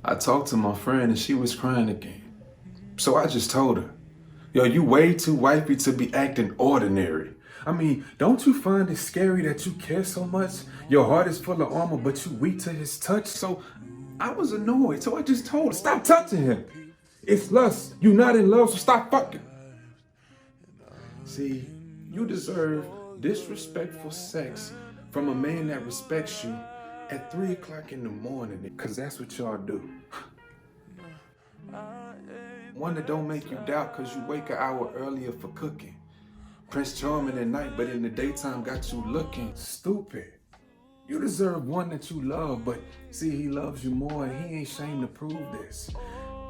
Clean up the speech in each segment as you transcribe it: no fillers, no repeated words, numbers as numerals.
I talked to my friend and she was crying again. So I just told her, yo, you way too wifey to be acting ordinary. I mean, don't you find it scary that you care so much? Your heart is full of armor, but you weak to his touch. So I was annoyed. So I just told her, stop touching him. It's lust. You not in love, so stop fucking. See, you deserve disrespectful sex from a man that respects you at 3 o'clock in the morning, because that's what y'all do. One that don't make you doubt because you wake an hour earlier for cooking. Prince Charming at night, but in the daytime got you looking stupid. You deserve one that you love, but see, he loves you more and he ain't ashamed to prove this.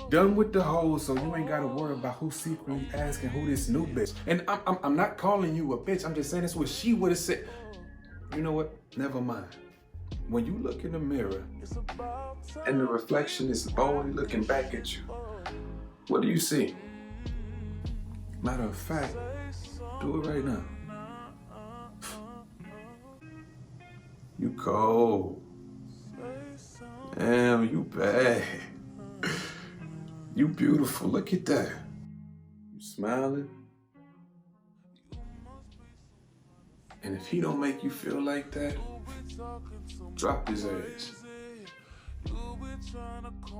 Done with the hoes, so you ain't gotta worry about who's secretly asking who this new bitch. And I'm not calling you a bitch, I'm just saying that's what she would have said. You know what? Never mind. When you look in the mirror and the reflection is only looking back at you, what do you see? Matter of fact, do it right now. You cold. Damn, you bad. You beautiful, look at that. You smiling. And if he don't make you feel like that, drop his ass.